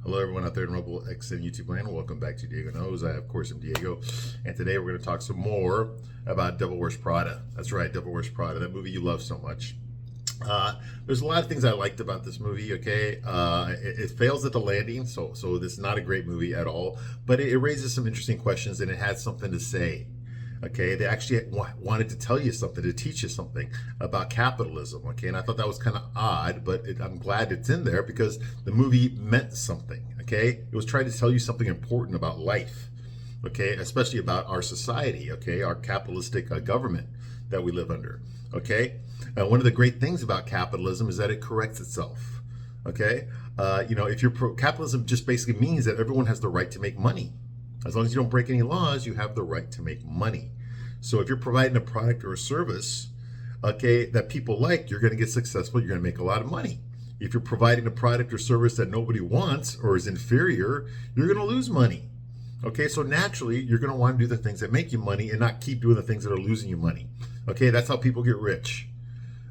Hello, everyone out there in Rebel X and YouTube land. Welcome back to Diego Knows. I, of course, am Diego. And today we're going to talk some more about Devil Wears Prada. That's right, Devil Wears Prada, that movie you love so much. There's a lot of things I liked about this movie. Okay, it fails at the landing, so this is not a great movie at all. But it raises some interesting questions, and it has something to say. Okay, they actually wanted to tell you something, to teach you something about capitalism. Okay, and I thought that was kind of odd, but I'm glad it's in there because the movie meant something. Okay, it was trying to tell you something important about life. Okay, especially about our society. Okay, our capitalistic government that we live under. Okay, one of the great things about capitalism is that it corrects itself. Okay, if you're capitalism just basically means that everyone has the right to make money. As long as you don't break any laws, you have the right to make money. So if you're providing a product or a service, okay, that people like, you're going to get successful. You're going to make a lot of money. If you're providing a product or service that nobody wants or is inferior, you're going to lose money. Okay, so naturally, you're going to want to do the things that make you money and not keep doing the things that are losing you money. Okay, that's how people get rich.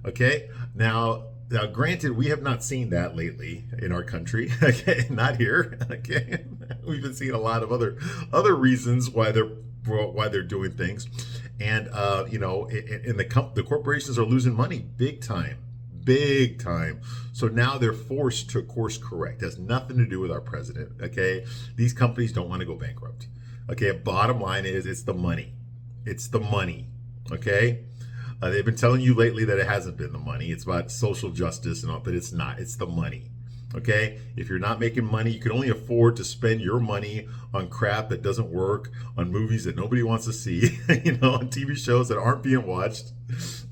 Okay, now, granted, we have not seen that lately in our country. Okay, not here. Okay, we've been seeing a lot of other reasons why they're doing things, and and the corporations are losing money big time, big time. So now they're forced to course correct. It has nothing to do with our president. Okay, these companies don't want to go bankrupt. Okay, bottom line is it's the money. It's the money. Okay. They've been telling you lately that it hasn't been the money. It's about social justice and all, but it's not. It's the money. Okay? If you're not making money, you can only afford to spend your money on crap that doesn't work, on movies that nobody wants to see, on TV shows that aren't being watched,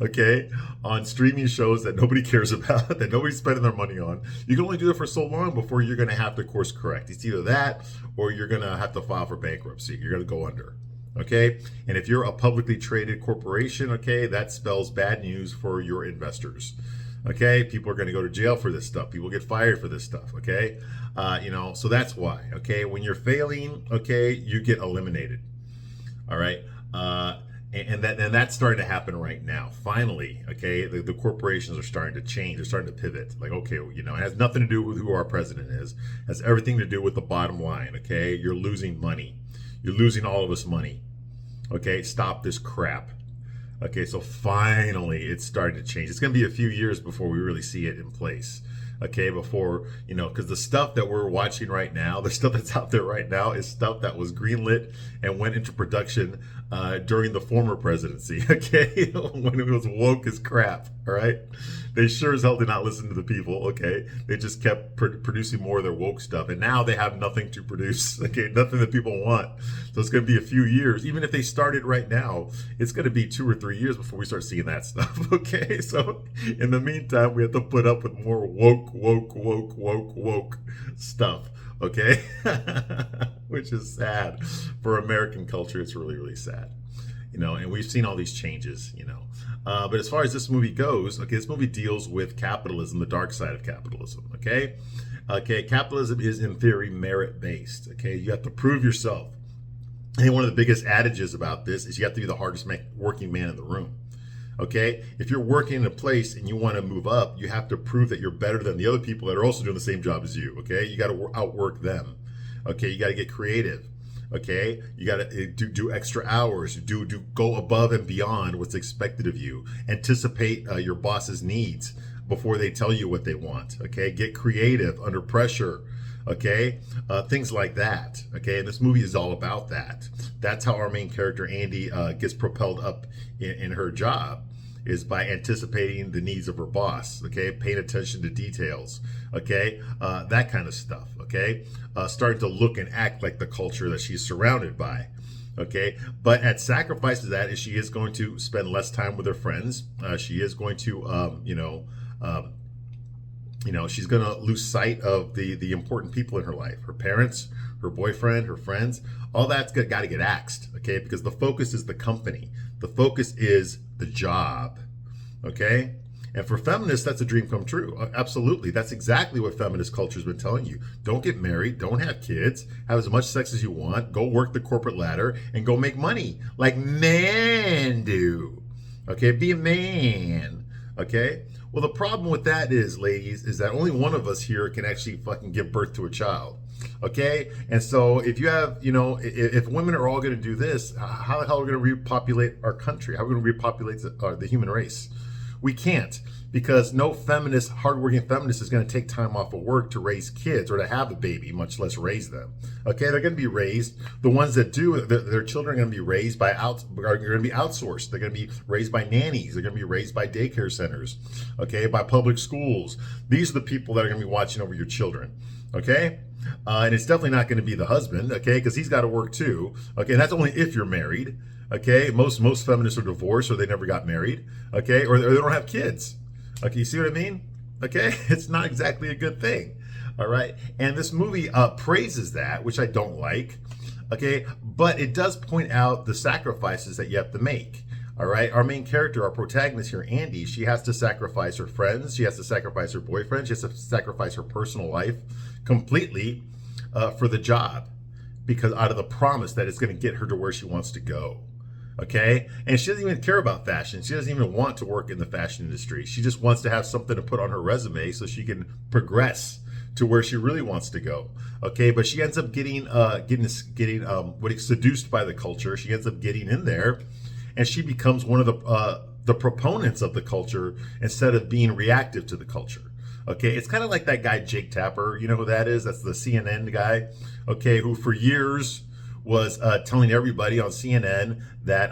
okay? On streaming shows that nobody cares about, that nobody's spending their money on. You can only do it for so long before you're going to have to course correct. It's either that or you're going to have to file for bankruptcy. You're going to go under. Okay, and if you're a publicly traded corporation, okay, that spells bad news for your investors. Okay, people are going to go to jail for this stuff. People get fired for this stuff. Okay, so that's why. Okay, when you're failing, okay, you get eliminated. All right, and that's starting to happen right now. Finally, okay, the corporations are starting to change. They're starting to pivot. Like, okay, it has nothing to do with who our president is. It has everything to do with the bottom line. Okay, you're losing money. You're losing all of us money. Okay, stop this crap. Okay, so finally it's starting to change. It's going to be a few years before we really see it in place. Okay, before, because the stuff that we're watching right now, the stuff that's out there right now is stuff that was greenlit and went into production during the former presidency. Okay, when it was woke as crap. All right, they sure as hell did not listen to the people. Okay, they just kept producing more of their woke stuff, and now they have nothing to produce. Okay, nothing that people want. So it's going to be a few years. Even if they started right now, it's going to be 2 or 3 years before we start seeing that stuff. Okay, so in the meantime, we have to put up with more woke stuff. Okay, which is sad for American culture. It's really, really sad. And we've seen all these changes. But as far as this movie goes, okay, this movie deals with capitalism, the dark side of capitalism. Okay, capitalism is in theory merit based. Okay, you have to prove yourself. And one of the biggest adages about this is you have to be the hardest working man in the room. Okay, if you're working in a place and you want to move up, you have to prove that you're better than the other people that are also doing the same job as you. Okay, you got to outwork them. Okay, you got to get creative. Okay, you got to do extra hours, do go above and beyond what's expected of you. Anticipate your boss's needs before they tell you what they want. Okay, get creative under pressure. Okay, things like that. Okay, and this movie is all about that. That's how our main character Andy gets propelled up in her job, is by anticipating the needs of her boss. Okay, paying attention to details. Okay, that kind of stuff. Okay, starting to look and act like the culture that she's surrounded by. Okay, but at sacrifice to that is she is going to spend less time with her friends. She is going to, she's going to lose sight of the important people in her life, her parents, her boyfriend, her friends. All that's got to get axed, okay? Because the focus is the company. The focus is the job, okay? And for feminists, that's a dream come true. Absolutely. That's exactly what feminist culture has been telling you. Don't get married. Don't have kids. Have as much sex as you want. Go work the corporate ladder and go make money like men do. Okay? Be a man. Okay? Well, the problem with that is, ladies, is that only one of us here can actually fucking give birth to a child. Okay, and so if you have, if women are all going to do this, how the hell are we going to repopulate our country? How are we going to repopulate the human race? We can't, because no feminist, hardworking feminist is going to take time off of work to raise kids or to have a baby, much less raise them. Okay, they're going to be raised. The ones that do, their children are going to be raised are going to be outsourced. They're going to be raised by nannies. They're going to be raised by daycare centers. Okay, by public schools. These are the people that are going to be watching over your children. Okay. And it's definitely not going to be the husband, okay, because he's got to work too, okay, and that's only if you're married, okay. Most feminists are divorced or they never got married, okay, or they don't have kids, okay. You see what I mean? Okay, it's not exactly a good thing, all right. And this movie praises that, which I don't like, okay, but it does point out the sacrifices that you have to make. All right, our main character, our protagonist here, Andy, she has to sacrifice her friends, she has to sacrifice her boyfriend, she has to sacrifice her personal life completely for the job, because out of the promise that it's going to get her to where she wants to go. Okay, and she doesn't even care about fashion. She doesn't even want to work in the fashion industry. She just wants to have something to put on her resume so she can progress to where she really wants to go. Okay, but she ends up getting seduced by the culture. She ends up getting in there, and she becomes one of the proponents of the culture instead of being reactive to the culture. Okay, it's kind of like that guy Jake Tapper. You know who that is? That's the CNN guy. Okay, who for years was telling everybody on CNN that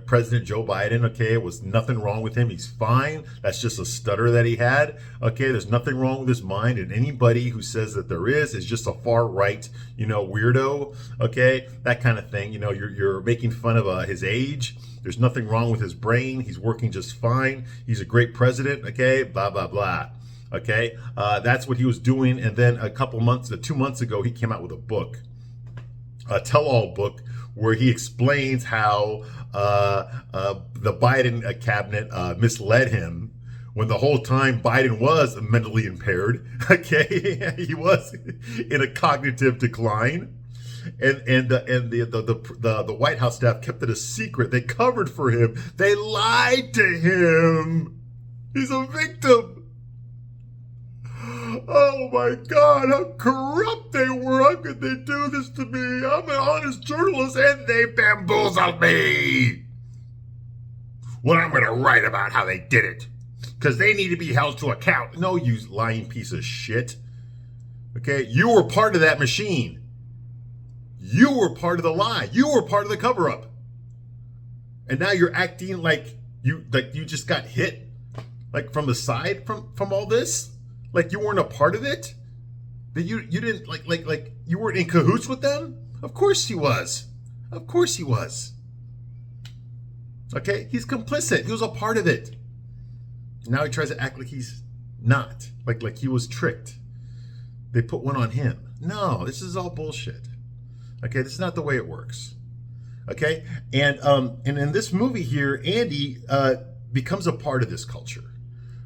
President Joe Biden, okay, was nothing wrong with him. He's fine. That's just a stutter that he had. Okay, there's nothing wrong with his mind. And anybody who says that there is just a far right, weirdo. Okay, that kind of thing. You're making fun of his age. There's nothing wrong with his brain. He's working just fine. He's a great president. Okay, blah, blah, blah. Okay, that's what he was doing. And then 2 months ago, he came out with a book, a tell-all book, where he explains how the Biden cabinet misled him when the whole time Biden was mentally impaired. Okay, he was in a cognitive decline, and the White House staff kept it a secret. They covered for him. They lied to him. He's a victim. Oh my God, how corrupt they were. How could they do this to me? I'm an honest journalist and they bamboozled me. Well, I'm going to write about how they did it, because they need to be held to account. No, you lying piece of shit. Okay, you were part of that machine. You were part of the lie. You were part of the cover-up. And now you're acting like you just got hit, like from the side from all this. Like you weren't a part of it? That you didn't like you weren't in cahoots with them? Of course he was. Of course he was. Okay? He's complicit. He was a part of it. Now he tries to act like he's not. Like he was tricked. They put one on him. No, this is all bullshit. Okay? This is not the way it works. Okay? And in this movie here, Andy becomes a part of this culture.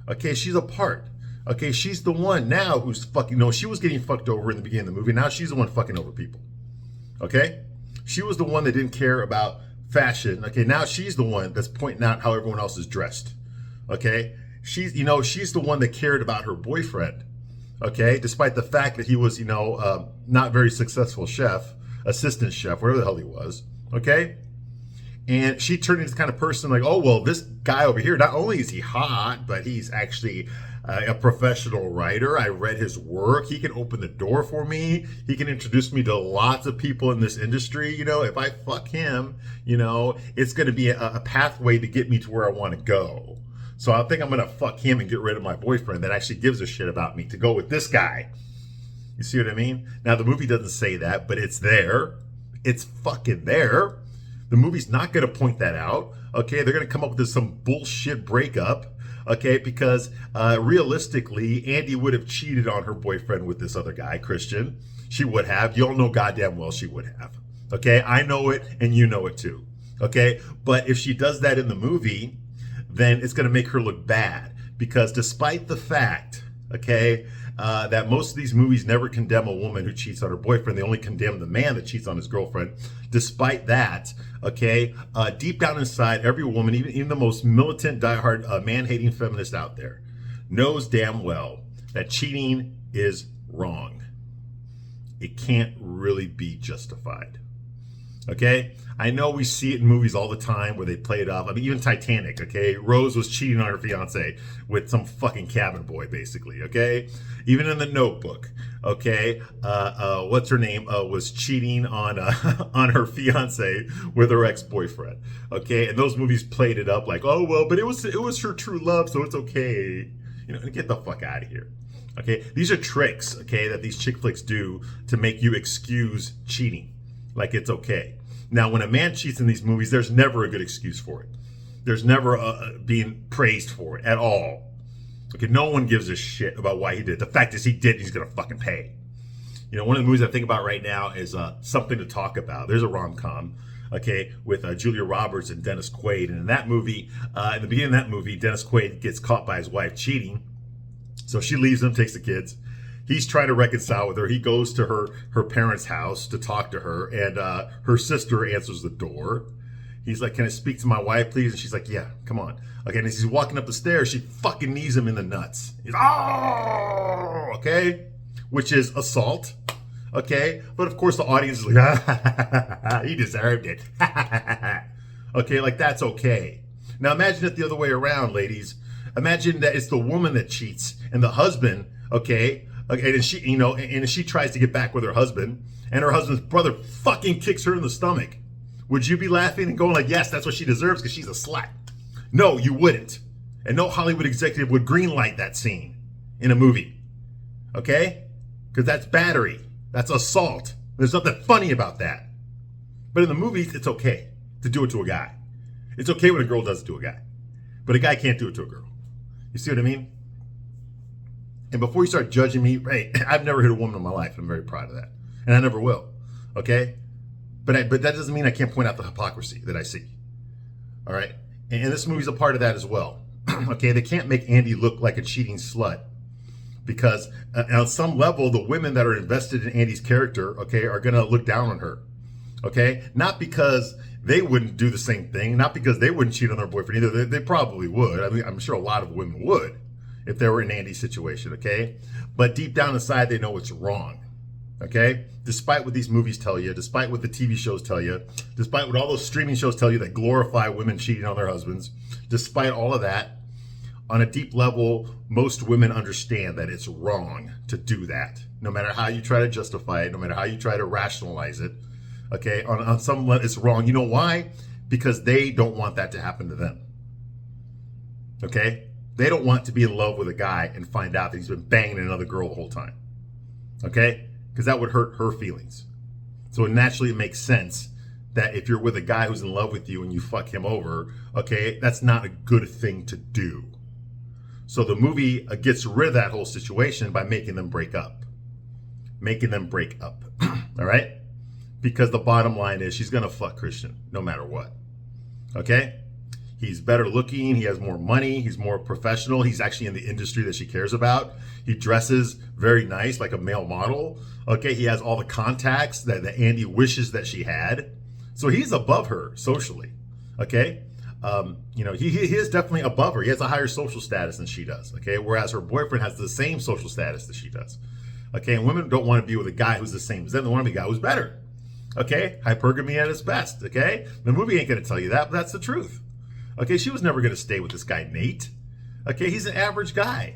Okay? She's a part. Okay, she's the one now who's fucking, no, she was getting fucked over in the beginning of the movie. Now she's the one fucking over people. Okay? She was the one that didn't care about fashion. Okay, now she's the one that's pointing out how everyone else is dressed. Okay? She's the one that cared about her boyfriend. Okay? Despite the fact that he was, not very successful assistant chef, whatever the hell he was. Okay? And she turned into this kind of person like, oh, well, this guy over here, not only is he hot, but he's actually a professional writer. I read his work. He can open the door for me. He can introduce me to lots of people in this industry. If I fuck him, it's going to be a pathway to get me to where I want to go. So I think I'm going to fuck him and get rid of my boyfriend that actually gives a shit about me to go with this guy. You see what I mean? Now, the movie doesn't say that, but it's there. It's fucking there. The movie's not going to point that out. Okay, they're going to come up with some bullshit breakup. Okay, because realistically, Andy would have cheated on her boyfriend with this other guy, Christian. She would have. You all know goddamn well she would have. Okay, I know it and you know it too. Okay, but if she does that in the movie, then it's going to make her look bad. Because despite the fact, okay, that most of these movies never condemn a woman who cheats on her boyfriend. They only condemn the man that cheats on his girlfriend. Despite that, okay, deep down inside, every woman, even the most militant, diehard, man-hating feminist out there, knows damn well that cheating is wrong. it can't really be justified. Okay? I know we see it in movies all the time where they play it off. I mean, even Titanic, okay? Rose was cheating on her fiance with some fucking cabin boy, basically, okay? Even in The Notebook, okay? What's her name? Was cheating on on her fiance with her ex-boyfriend, okay? And those movies played it up like, oh, well, but it was her true love, so it's okay. You know, get the fuck out of here. Okay? These are tricks, okay, that these chick flicks do to make you excuse cheating. Like it's okay. Now, when a man cheats in these movies, there's never a good excuse for it. There's never being praised for it at all. Okay, no one gives a shit about why he did it. The fact is he did, he's going to fucking pay. You know, one of the movies I think about right now is Something to Talk About. There's a rom-com, okay, with Julia Roberts and Dennis Quaid. And in that movie, in the beginning of that movie, Dennis Quaid gets caught by his wife cheating. So she leaves him, takes the kids. He's trying to reconcile with her. He goes to her parents' house to talk to her, and her sister answers the door. He's like, can I speak to my wife, please? And she's like, yeah, come on. Okay, and as he's walking up the stairs, she fucking knees him in the nuts. He's, oh, okay? Which is assault, okay? But of course the audience is like, he deserved it. Okay, like that's okay. Now imagine it the other way around, ladies. Imagine that it's the woman that cheats and the husband, okay, and she, you know, and she tries to get back with her husband, and her husband's brother fucking kicks her in the stomach. Would you be laughing and going like, yes, that's what she deserves because she's a slut? No, you wouldn't. And no Hollywood executive would greenlight that scene in a movie. Okay? Because that's battery. That's assault. There's nothing funny about that. But in the movies, it's okay to do it to a guy. It's okay when a girl does it to a guy. But a guy can't do it to a girl. You see what I mean? And before you start judging me, hey, I've never hit a woman in my life. I'm very proud of that. And I never will. Okay? But that doesn't mean I can't point out the hypocrisy that I see. All right? And this movie's a part of that as well. Okay? They can't make Andy look like a cheating slut. Because on some level, the women that are invested in Andy's character, okay, are going to look down on her. Okay? Not because they wouldn't do the same thing. Not because they wouldn't cheat on their boyfriend either. They probably would. I mean, I'm sure a lot of women would if they were in Andy's situation, okay? But deep down inside, they know it's wrong, okay? Despite what these movies tell you, despite what the TV shows tell you, despite what all those streaming shows tell you that glorify women cheating on their husbands, despite all of that, on a deep level, most women understand that it's wrong to do that. No matter how you try to justify it, no matter how you try to rationalize it, okay? On some level, it's wrong. You know why? Because they don't want that to happen to them, okay? They don't want to be in love with a guy and find out that he's been banging another girl the whole time, okay? Because that would hurt her feelings. So naturally it makes sense that if you're with a guy who's in love with you and you fuck him over, okay, that's not a good thing to do. So the movie gets rid of that whole situation by making them break up. Making them break up, all right? Because the bottom line is she's going to fuck Christian no matter what, okay? He's better looking. He has more money. He's more professional. He's actually in the industry that she cares about. He dresses very nice, like a male model. Okay, he has all the contacts that Andy wishes that she had. So he's above her socially. Okay, you know, he is definitely above her. He has a higher social status than she does. Okay, whereas her boyfriend has the same social status that she does. Okay, and women don't want to be with a guy who's the same as them. They want to be a guy who's better. Okay, hypergamy at its best. Okay, the movie ain't going to tell you that, but that's the truth. Okay, she was never going to stay with this guy, Nate. Okay, he's an average guy.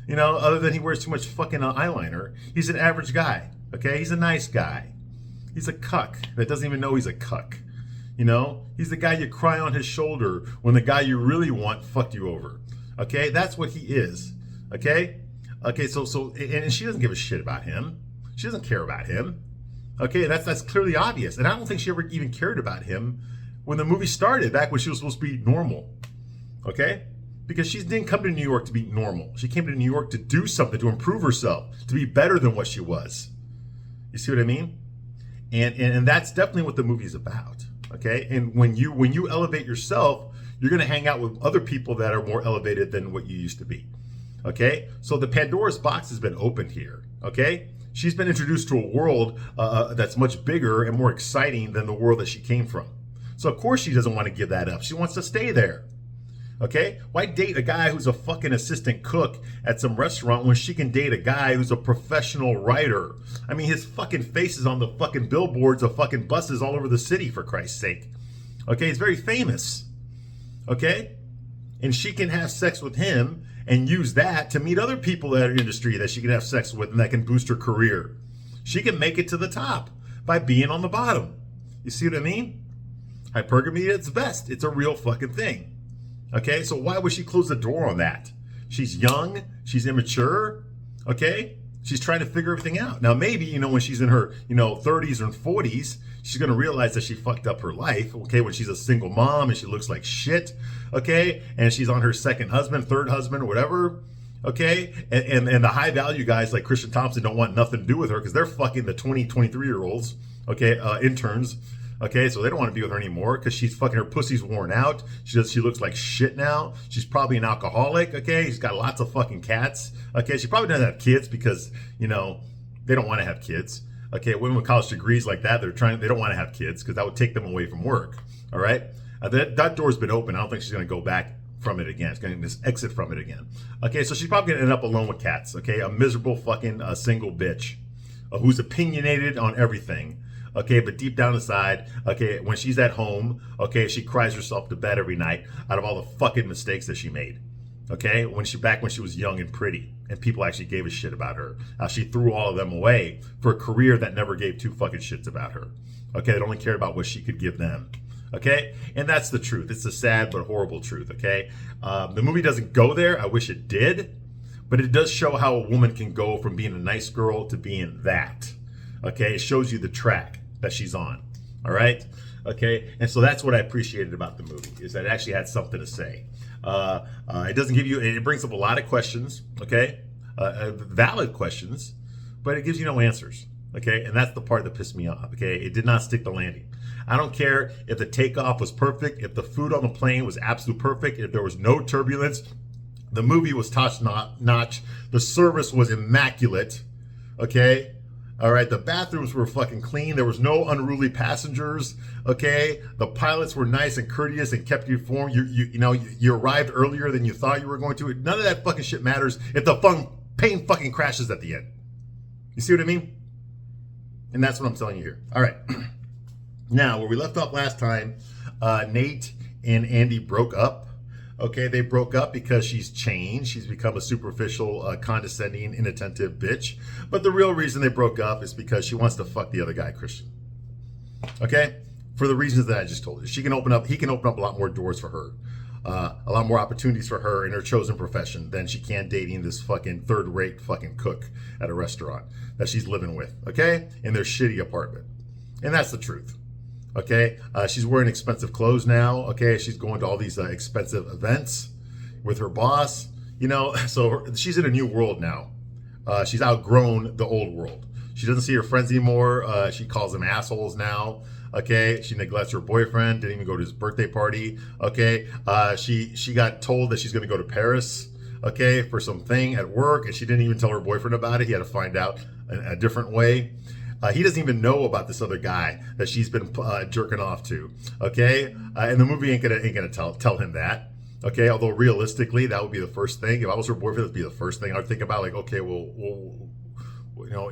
You know, other than he wears too much fucking eyeliner, he's an average guy. Okay, he's a nice guy. He's a cuck that doesn't even know he's a cuck. You know, he's the guy you cry on his shoulder when the guy you really want fucked you over. Okay, that's what he is. Okay, so and she doesn't give a shit about him. She doesn't care about him. Okay, that's clearly obvious. And I don't think she ever even cared about him when the movie started, back when she was supposed to be normal, okay? Because she didn't come to New York to be normal. She came to New York to do something, to improve herself, to be better than what she was. You see what I mean? And that's definitely what the movie's about, okay? And when you elevate yourself, you're gonna hang out with other people that are more elevated than what you used to be, okay? So the Pandora's box has been opened here, okay? She's been introduced to a world that's much bigger and more exciting than the world that she came from. So of course she doesn't want to give that up. She wants to stay there. Okay? Why date a guy who's a fucking assistant cook at some restaurant when she can date a guy who's a professional writer? I mean, his fucking face is on the fucking billboards of fucking buses all over the city, for Christ's sake. Okay? He's very famous. Okay? And she can have sex with him and use that to meet other people in the industry that she can have sex with and that can boost her career. She can make it to the top by being on the bottom. You see what I mean? Hypergamy at its best. It's a real fucking thing. Okay, so why would she close the door on that? She's young, she's immature, okay? She's trying to figure everything out. Now, maybe, when she's in her, 30s or 40s, she's going to realize that she fucked up her life, okay, when she's a single mom and she looks like shit, okay, and she's on her second husband, third husband, or whatever, okay, and the high value guys like Christian Thompson don't want nothing to do with her because they're fucking the 20, 23-year-olds, okay, interns. Okay, so they don't want to be with her anymore because she's fucking, her pussy's worn out. She looks like shit now. She's probably an alcoholic. Okay, she's got lots of fucking cats. Okay, she probably doesn't have kids because they don't want to have kids. Okay, women with college degrees like that, they don't want to have kids because that would take them away from work. All right, that door's been open. I don't think she's gonna go back from it again. She's gonna just exit from it again. Okay, so she's probably gonna end up alone with cats. Okay, a miserable fucking single bitch who's opinionated on everything. Okay, but deep down inside, okay, when she's at home, okay, she cries herself to bed every night out of all the fucking mistakes that she made. Okay, when she was young and pretty, and people actually gave a shit about her. She threw all of them away for a career that never gave two fucking shits about her. Okay, that only cared about what she could give them. Okay, and that's the truth. It's a sad but horrible truth. Okay, the movie doesn't go there. I wish it did, but it does show how a woman can go from being a nice girl to being that. Okay, it shows you the track that she's on. All right, okay, and so that's what I appreciated about the movie, is that it actually had something to say. It doesn't give you, it brings up a lot of questions, okay, valid questions, but it gives you no answers. Okay, and that's the part that pissed me off. Okay, it did not stick the landing. I don't care if the takeoff was perfect, if the food on the plane was absolute perfect, if there was no turbulence. The movie was top-notch. The service was immaculate. Okay. All right, the bathrooms were fucking clean. There was no unruly passengers. Okay, the pilots were nice and courteous and kept you informed. You arrived earlier than you thought you were going to. None of that fucking shit matters if the plane fucking crashes at the end. You see what I mean? And that's what I'm telling you here. All right. Now, where we left off last time, Nate and Andy broke up. Okay, they broke up because she's changed. She's become a superficial, condescending, inattentive bitch. But the real reason they broke up is because she wants to fuck the other guy, Christian. Okay? For the reasons that I just told you. He can open up a lot more doors for her. A lot more opportunities for her in her chosen profession than she can dating this fucking third-rate fucking cook at a restaurant that she's living with. Okay? In their shitty apartment. And that's the truth. Okay, she's wearing expensive clothes now. Okay, she's going to all these expensive events with her boss. So she's in a new world now. She's outgrown the old world. She doesn't see her friends anymore. She calls them assholes now. Okay, she neglects her boyfriend. Didn't even go to his birthday party. Okay, she got told that she's going to go to Paris. Okay, for something at work, and she didn't even tell her boyfriend about it. He had to find out a different way. He doesn't even know about this other guy that she's been jerking off to, okay? And the movie ain't gonna tell him that, okay? Although realistically, that would be the first thing. If I was her boyfriend, that'd be the first thing I would think about. Like, okay, well,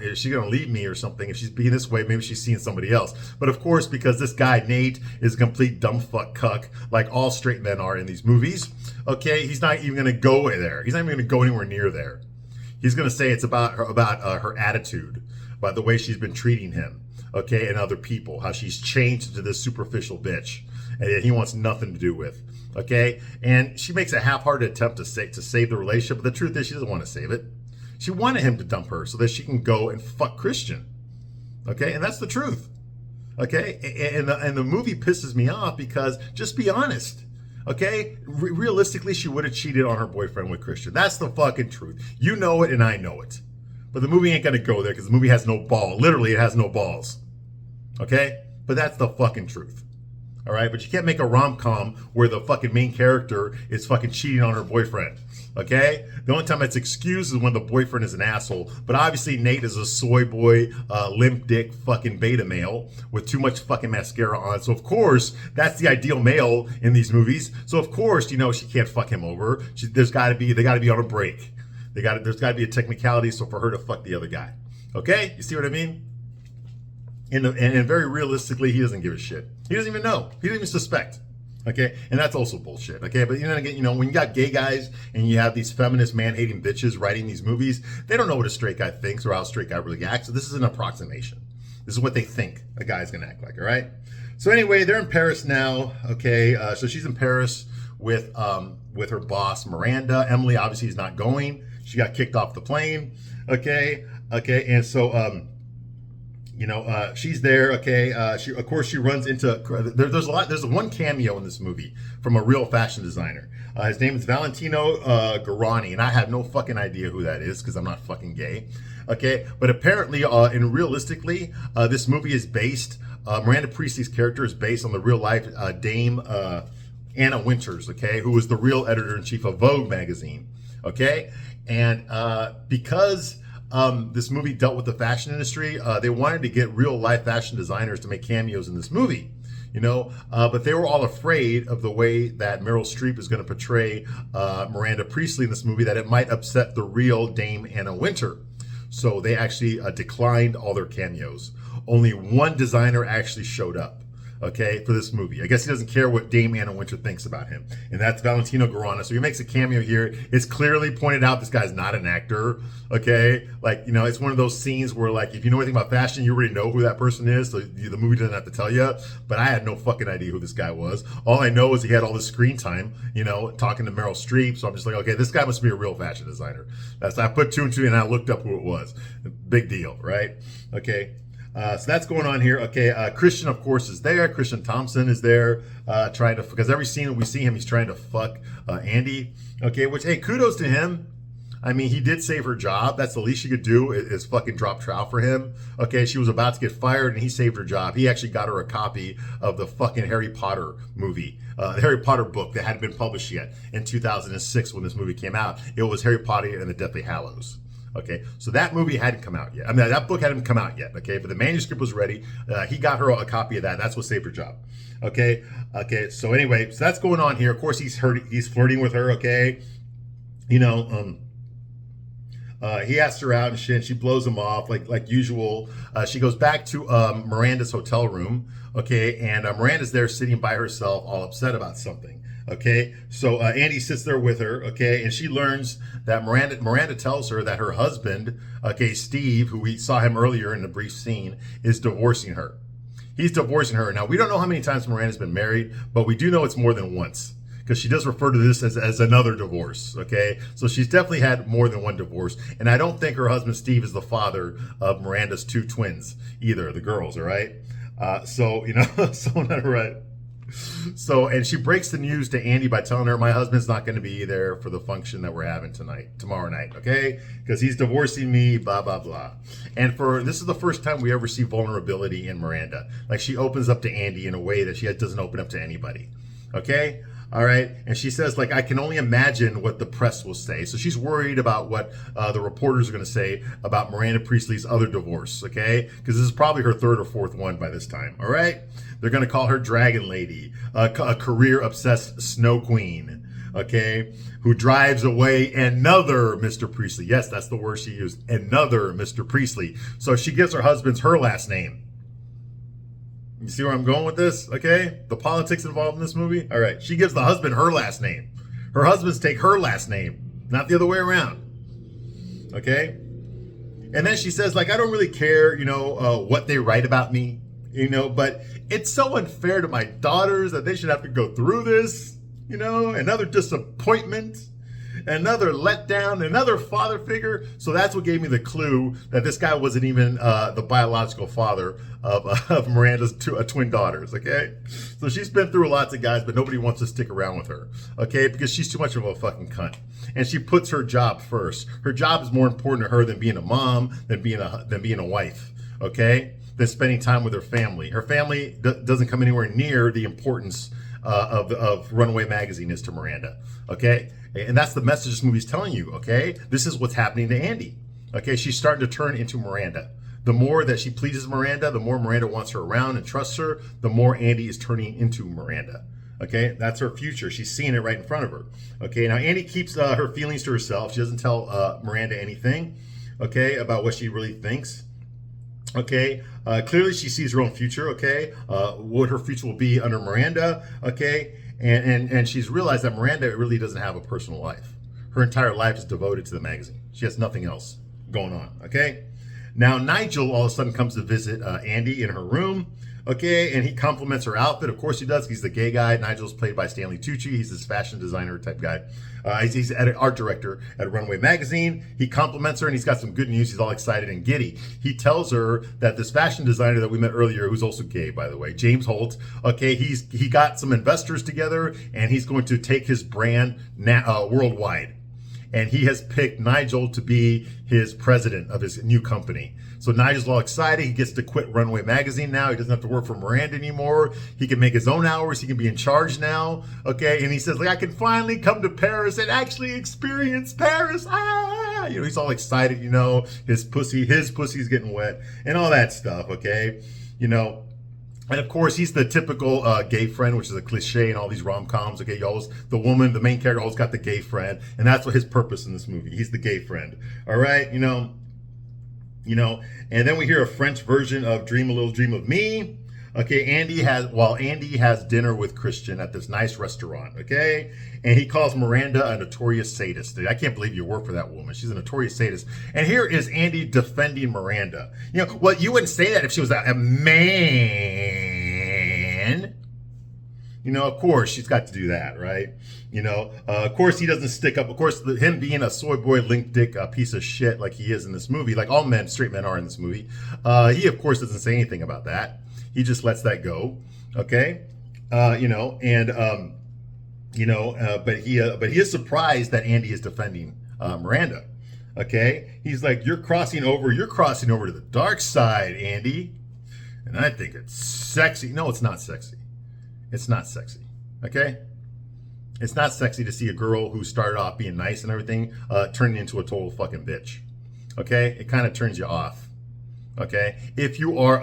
is she gonna leave me or something? If she's being this way, maybe she's seeing somebody else. But of course, because this guy Nate is a complete dumb fuck cuck, like all straight men are in these movies, okay? He's not even gonna go there. He's not even gonna go anywhere near there. He's gonna say it's about her attitude. By the way she's been treating him, okay, and other people, how she's changed into this superficial bitch, and he wants nothing to do with, okay? And she makes a half-hearted attempt to save the relationship, but the truth is she doesn't want to save it. She wanted him to dump her so that she can go and fuck Christian, okay? And that's the truth, okay? And the movie pisses me off because, just be honest, okay? Realistically, she would have cheated on her boyfriend with Christian. That's the fucking truth. You know it, and I know it. But the movie ain't gonna go there because the movie has no ball. Literally, it has no balls. Okay? But that's the fucking truth. All right, but you can't make a rom-com where the fucking main character is fucking cheating on her boyfriend. Okay? The only time that's excused is when the boyfriend is an asshole. But obviously Nate is a soy boy, limp dick fucking beta male with too much fucking mascara on. So of course, that's the ideal male in these movies. So of course, you know, she can't fuck him over. They gotta be on a break. There's gotta be a technicality so for her to fuck the other guy. Okay? You see what I mean? And very realistically, he doesn't give a shit. He doesn't even know. He doesn't even suspect. Okay, and that's also bullshit. Okay, but again, you know, when you got gay guys and you have these feminist man-hating bitches writing these movies, they don't know what a straight guy thinks or how a straight guy really acts. So this is an approximation. This is what they think a guy's gonna act like. All right. So anyway, they're in Paris now. Okay, so she's in Paris with her boss Miranda. Emily obviously is not going. She got kicked off the plane. Okay, and so you know, she's there. Okay, of course she runs into. There's a lot. There's one cameo in this movie from a real fashion designer. His name is Valentino Garani, and I have no fucking idea who that is because I'm not fucking gay. Okay, but apparently, and realistically, this movie is based. Miranda Priestley's character is based on the real life Dame Anna Winters. Okay, who was the real editor in chief of Vogue magazine. Okay, and because this movie dealt with the fashion industry, they wanted to get real life fashion designers to make cameos in this movie, you know, but they were all afraid of the way that Meryl Streep is going to portray Miranda Priestley in this movie, that it might upset the real Dame Anna Wintour. So they actually declined all their cameos. Only one designer actually showed up. Okay, for this movie. I guess he doesn't care what Dame Anna Wintour thinks about him. And that's Valentino Garana. So he makes a cameo here. It's clearly pointed out this guy's not an actor. Okay, like, you know, it's one of those scenes where, like, if you know anything about fashion, you already know who that person is. So the movie doesn't have to tell you. But I had no fucking idea who this guy was. All I know is he had all this screen time, you know, talking to Meryl Streep. So I'm just like, okay, this guy must be a real fashion designer. I put two and two and I looked up who it was. Big deal, right? Okay. So that's going on here. Okay, Christian, of course, is there. Christian Thompson is there, trying to, because every scene we see him, he's trying to fuck Andy. Okay, which, hey, kudos to him. I mean, he did save her job. That's the least she could do is fucking drop trowel for him. Okay, she was about to get fired and he saved her job. He actually got her a copy of the fucking Harry Potter movie, the Harry Potter book that hadn't been published yet in 2006 when this movie came out. It was Harry Potter and the Deathly Hallows. Okay, so that movie hadn't come out yet. I mean, that book hadn't come out yet. Okay, but the manuscript was ready. He got her a copy of that. That's what saved her job. Okay, so anyway, so that's going on here. Of course, he's flirting with her. Okay, you know, he asks her out and shit. And she blows him off like usual. She goes back to Miranda's hotel room. Okay, and Miranda's there sitting by herself, all upset about something. Okay, so Andy sits there with her, okay, and she learns that Miranda tells her that her husband, okay, Steve, who we saw him earlier in the brief scene, is divorcing her. He's divorcing her. Now, we don't know how many times Miranda's been married, but we do know it's more than once, because she does refer to this as another divorce, okay? So she's definitely had more than one divorce, and I don't think her husband Steve is the father of Miranda's two twins either, the girls, all right? So, you know, so not right. So, and she breaks the news to Andy by telling her, my husband's not going to be there for the function that we're having tomorrow night, okay? Because he's divorcing me, blah, blah, blah. And this is the first time we ever see vulnerability in Miranda. Like, she opens up to Andy in a way that she doesn't open up to anybody, okay? All right. And she says, like, I can only imagine what the press will say. So she's worried about what the reporters are going to say about Miranda Priestley's other divorce. Okay. Because this is probably her third or fourth one by this time. All right. They're going to call her Dragon Lady, a career obsessed snow queen. Okay. Who drives away another Mr. Priestley. Yes, that's the word she used. Another Mr. Priestley. So she gives her husband's her last name. You see where I'm going with this? Okay? The politics involved in this movie? All right. She gives the husband her last name. Her husbands take her last name, not the other way around. Okay? And then she says, like, I don't really care, you know, what they write about me, you know, but it's so unfair to my daughters that they should have to go through this, you know, another disappointment, another letdown, another father figure. So that's what gave me the clue that this guy wasn't even the biological father of Miranda's twin daughters, okay? So she's been through lots of guys, but nobody wants to stick around with her, okay? Because she's too much of a fucking cunt. And she puts her job first. Her job is more important to her than being a mom, than being a wife, okay? than spending time with her family. Her family doesn't come anywhere near the importance of Runaway Magazine is to Miranda. Okay, and that's the message this movie's telling you. Okay, this is what's happening to Andy. Okay, she's starting to turn into Miranda. The more that she pleases Miranda, the more Miranda wants her around and trusts her, the more Andy is turning into Miranda. Okay, that's her future. She's seeing it right in front of her. Okay, now Andy keeps her feelings to herself. She doesn't tell Miranda anything, okay, about what she really thinks. Okay, clearly she sees her own future, okay, what her future will be under Miranda, okay, and she's realized that Miranda really doesn't have a personal life. Her entire life is devoted to the magazine. She has nothing else going on, okay? Now, Nigel all of a sudden comes to visit Andy in her room, okay, and he compliments her outfit. Of course he does. He's the gay guy. Nigel's played by Stanley Tucci. He's this fashion designer type guy. He's an art director at Runaway Magazine. He compliments her, and he's got some good news. He's all excited and giddy. He tells her that this fashion designer that we met earlier, who's also gay, by the way, James Holt, okay, he got some investors together, and he's going to take his brand worldwide. And he has picked Nigel to be his president of his new company. So Nigel's all excited. He gets to quit Runaway Magazine now. He doesn't have to work for Miranda anymore. He can make his own hours. He can be in charge now. Okay. And he says, like, I can finally come to Paris and actually experience Paris. Ah, you know, he's all excited, you know, his pussy's getting wet and all that stuff. Okay. You know, and of course, he's the typical gay friend, which is a cliche in all these rom-coms. Okay, the main character always got the gay friend, and that's what his purpose in this movie. He's the gay friend. All right, you know. And then we hear a French version of "Dream a Little Dream of Me." Okay, Andy has dinner with Christian at this nice restaurant. Okay, and he calls Miranda a notorious sadist. I can't believe you work for that woman. She's a notorious sadist. And here is Andy defending Miranda. You know, well, you wouldn't say that if she was a man. You know, of course, she's got to do that, right? You know, of course, he doesn't stick up. Of course, him being a soy boy, link dick, piece of shit like he is in this movie, like all men, straight men are in this movie, he, of course, doesn't say anything about that. He just lets that go, okay? But he is surprised that Andy is defending Miranda, okay? He's like, you're crossing over to the dark side, Andy. And I think it's sexy. No, it's not sexy. It's not sexy, okay? It's not sexy to see a girl who started off being nice and everything turning into a total fucking bitch, okay? It kind of turns you off. Okay, if you are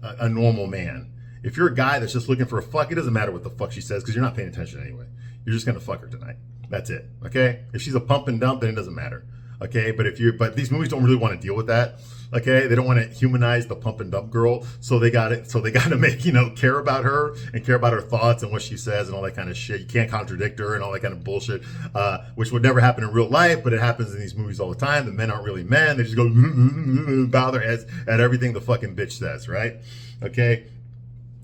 a normal man, if you're a guy that's just looking for a fuck, it doesn't matter what the fuck she says because you're not paying attention anyway. You're just gonna fuck her tonight. That's it. Okay. If she's a pump and dump, then it doesn't matter. Okay. But these movies don't really want to deal with that. Okay. They don't want to humanize the pump and dump girl. So they got to make, you know, care about her and care about her thoughts and what she says and all that kind of shit. You can't contradict her and all that kind of bullshit, which would never happen in real life, but it happens in these movies all the time. The men aren't really men. They just go bow their heads at everything the fucking bitch says. Right. Okay.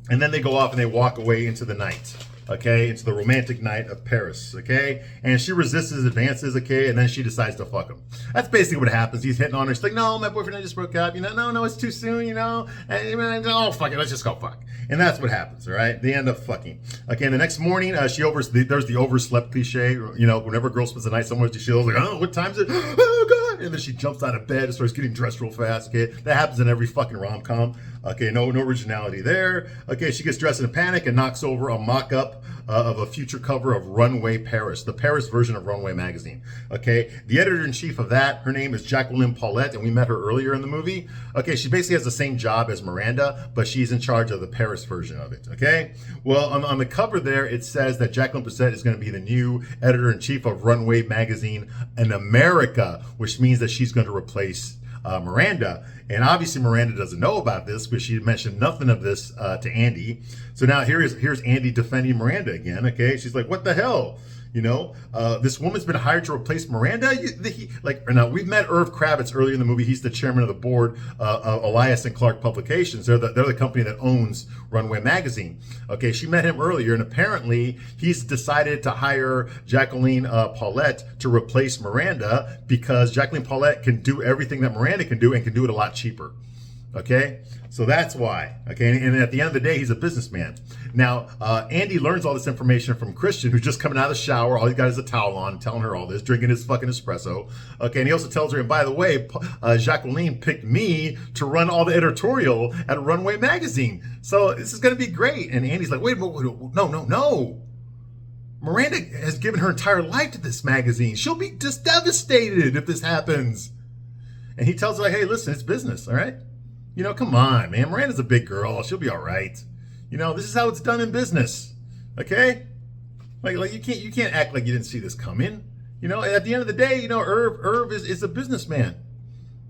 And then they go off and they walk away into the night. Okay, into the romantic night of Paris, okay? And she resists his advances, okay? And then she decides to fuck him. That's basically what happens. He's hitting on her. She's like, no, my boyfriend and I just broke up. You know, no, it's too soon, you know? And, oh, fuck it, let's just go fuck. And that's what happens, all right? They end up fucking. Okay, and the next morning, there's the overslept cliche. You know, whenever a girl spends the night somewhere, she's like, oh, what time is it? Oh, God. And then she jumps out of bed and starts getting dressed real fast, okay? That happens in every fucking rom-com. Okay, no originality there. Okay, she gets dressed in a panic and knocks over a mock-up of a future cover of Runway Paris, the Paris version of Runway Magazine. Okay, the editor-in-chief of that, her name is Jacqueline Paulette, and we met her earlier in the movie. Okay, she basically has the same job as Miranda, but she's in charge of the Paris version of it. Okay, well, on the cover there, it says that Jacqueline Paulette is going to be the new editor-in-chief of Runway Magazine in America, which means that she's going to replace Miranda. And obviously Miranda doesn't know about this because she mentioned nothing of this to Andy. So now here's Andy defending Miranda again. Okay, she's like, what the hell? You know, this woman's been hired to replace Miranda. Now we've met Irv Kravitz earlier in the movie. He's the chairman of the board of Elias and Clark Publications. They're the company that owns Runway Magazine. Okay, she met him earlier, and apparently he's decided to hire Jacqueline Paulette to replace Miranda because Jacqueline Paulette can do everything that Miranda can do and can do it a lot cheaper. Okay, so that's why. Okay, and at the end of the day, he's a businessman. Now, Andy learns all this information from Christian, who's just coming out of the shower. All he got is a towel on, telling her all this, drinking his fucking espresso. Okay, and he also tells her, and by the way, Jacqueline picked me to run all the editorial at Runway magazine. So this is going to be great. And Andy's like, wait, no. Miranda has given her entire life to this magazine. She'll be just devastated if this happens. And he tells her, like, hey, listen, it's business, all right? You know, come on, man. Miranda's a big girl. She'll be all right. You know, this is how it's done in business. Okay? Like you can't act like you didn't see this coming. You know, at the end of the day, you know, Irv is a businessman.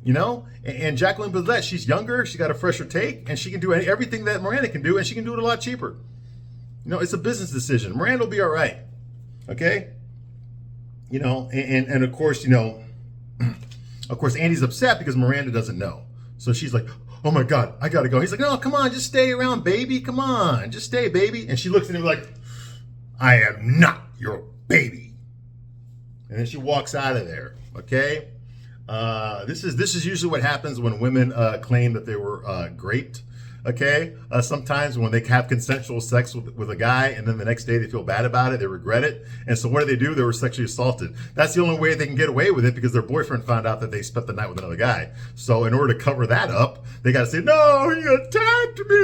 You know? And Jacqueline Billette, she's younger, she got a fresher take, and she can do everything that Miranda can do, and she can do it a lot cheaper. You know, it's a business decision. Miranda will be all right. Okay? You know, and of course, you know, of course, Andy's upset because Miranda doesn't know. So she's like, oh my God, I gotta go. He's like, no, come on, just stay around, baby. Come on, just stay, baby. And she looks at him like, I am not your baby. And then she walks out of there, okay? This is usually what happens when women claim that they were raped. Okay, sometimes when they have consensual sex with a guy and then the next day they feel bad about it, they regret it. And so what do? They were sexually assaulted. That's the only way they can get away with it because their boyfriend found out that they spent the night with another guy. So in order to cover that up, they got to say, no, he attacked me,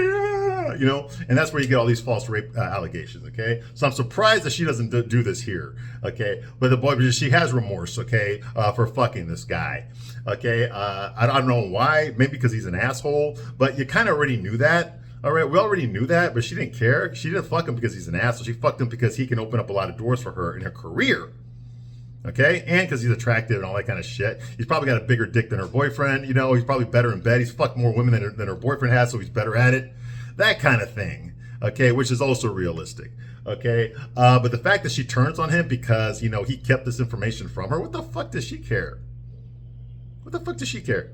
you know, and that's where you get all these false rape allegations. Okay, so I'm surprised that she doesn't do this here. Okay, but she has remorse. Okay, for fucking this guy. Okay, I don't know why. Maybe because he's an asshole, but you kind of already knew that. All right, we already knew that, but she didn't care. She didn't fuck him because he's an asshole. She fucked him because he can open up a lot of doors for her in her career. Okay, and because he's attractive and all that kind of shit. He's probably got a bigger dick than her boyfriend. You know, he's probably better in bed. He's fucked more women than her boyfriend has, so he's better at it. That kind of thing. Okay, which is also realistic. Okay, but the fact that she turns on him because, you know, he kept this information from her, what the fuck does she care? What the fuck does she care?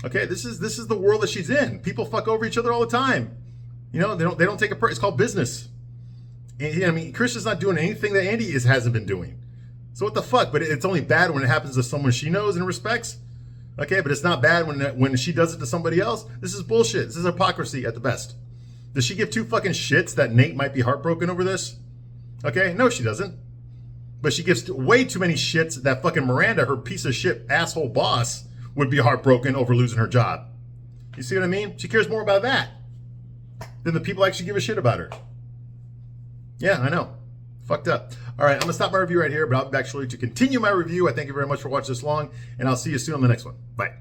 Okay, this is the world that she's in. People fuck over each other all the time. You know, they don't take a it's called business. And, I mean, Christian's not doing anything that Andy hasn't been doing. So what the fuck? But it's only bad when it happens to someone she knows and respects. Okay, but it's not bad when she does it to somebody else. This is bullshit. This is hypocrisy at the best. Does she give two fucking shits that Nate might be heartbroken over this? Okay, no, she doesn't. But she gives way too many shits that fucking Miranda, her piece of shit asshole boss, would be heartbroken over losing her job. You see what I mean? She cares more about that than the people actually give a shit about her. Yeah, I know. Fucked up. All right, I'm going to stop my review right here, but I'll be back shortly to continue my review. I thank you very much for watching this long, and I'll see you soon on the next one. Bye.